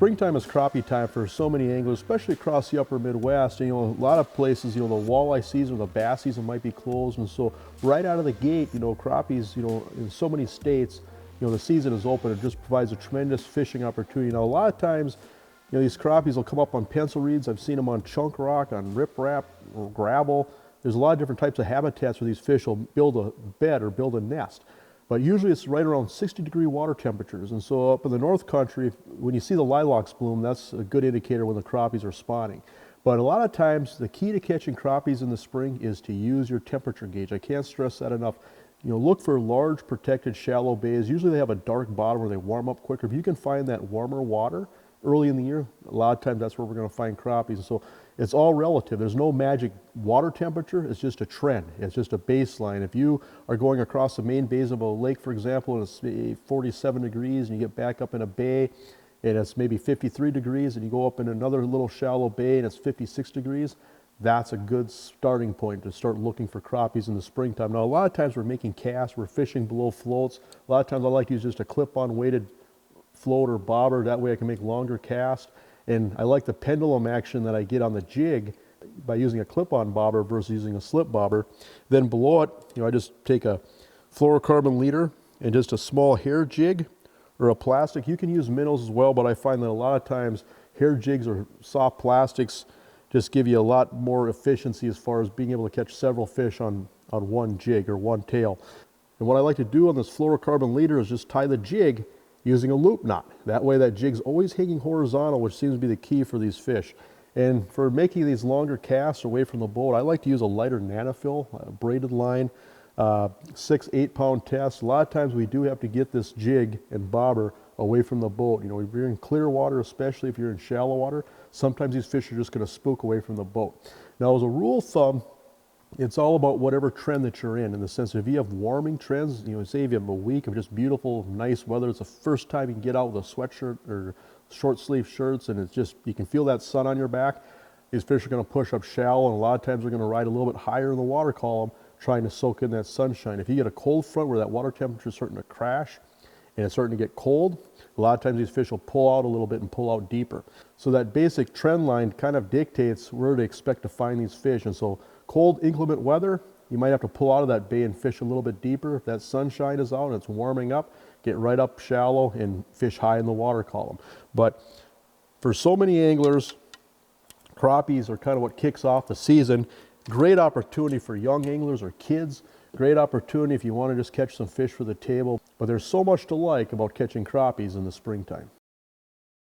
Springtime is crappie time for so many anglers, especially across the upper Midwest. And, a lot of places, the walleye season or the bass season might be closed. And so right out of the gate, crappies, in so many states, the season is open. It just provides a tremendous fishing opportunity. Now, a lot of times, these crappies will come up on pencil reeds. I've seen them on chunk rock, on riprap, or gravel. There's a lot of different types of habitats where these fish will build a bed or build a nest. But usually it's right around 60-degree water temperatures. And so up in the North Country, when you see the lilacs bloom, that's a good indicator when the crappies are spawning. But a lot of times, the key to catching crappies in the spring is to use your temperature gauge. I can't stress that enough. Look for large, protected, shallow bays. Usually they have a dark bottom where they warm up quicker. If you can find that warmer water early in the year, a lot of times that's where we're going to find crappies. And so it's all relative. There's no magic water temperature. It's just a trend. It's just a baseline. If you are going across the main bays of a lake, for example, and it's 47 degrees, and you get back up in a bay, and it's maybe 53 degrees, and you go up in another little shallow bay, and it's 56 degrees, that's a good starting point to start looking for crappies in the springtime. Now, a lot of times we're making casts, we're fishing below floats. A lot of times I like to use just a clip-on weighted float or bobber. That way I can make longer casts. And I like the pendulum action that I get on the jig by using a clip-on bobber versus using a slip bobber. Then below it, I just take a fluorocarbon leader and just a small hair jig or a plastic. You can use minnows as well, but I find that a lot of times hair jigs or soft plastics just give you a lot more efficiency as far as being able to catch several fish on one jig or one tail. And what I like to do on this fluorocarbon leader is just tie the jig using a loop knot. That way that jig's always hanging horizontal, which seems to be the key for these fish. And for making these longer casts away from the boat, I like to use a lighter nanofill, a braided line, 6-8 pound test. A lot of times we do have to get this jig and bobber away from the boat. If you're in clear water, especially if you're in shallow water, sometimes these fish are just going to spook away from the boat. Now, as a rule of thumb, it's all about whatever trend that you're in the sense that if you have warming trends, say if you have a week of just beautiful, nice weather, it's the first time you can get out with a sweatshirt or short sleeve shirts, and it's just, you can feel that sun on your back, these fish are going to push up shallow, and a lot of times they're going to ride a little bit higher in the water column trying to soak in that sunshine. If you get a cold front where that water temperature is starting to crash and it's starting to get cold, a lot of times these fish will pull out a little bit and pull out deeper. So that basic trend line kind of dictates where to expect to find these fish. And so cold, inclement weather, you might have to pull out of that bay and fish a little bit deeper. If that sunshine is out and it's warming up, get right up shallow and fish high in the water column. But for so many anglers, crappies are kind of what kicks off the season. Great opportunity for young anglers or kids. Great opportunity if you want to just catch some fish for the table. But there's so much to like about catching crappies in the springtime.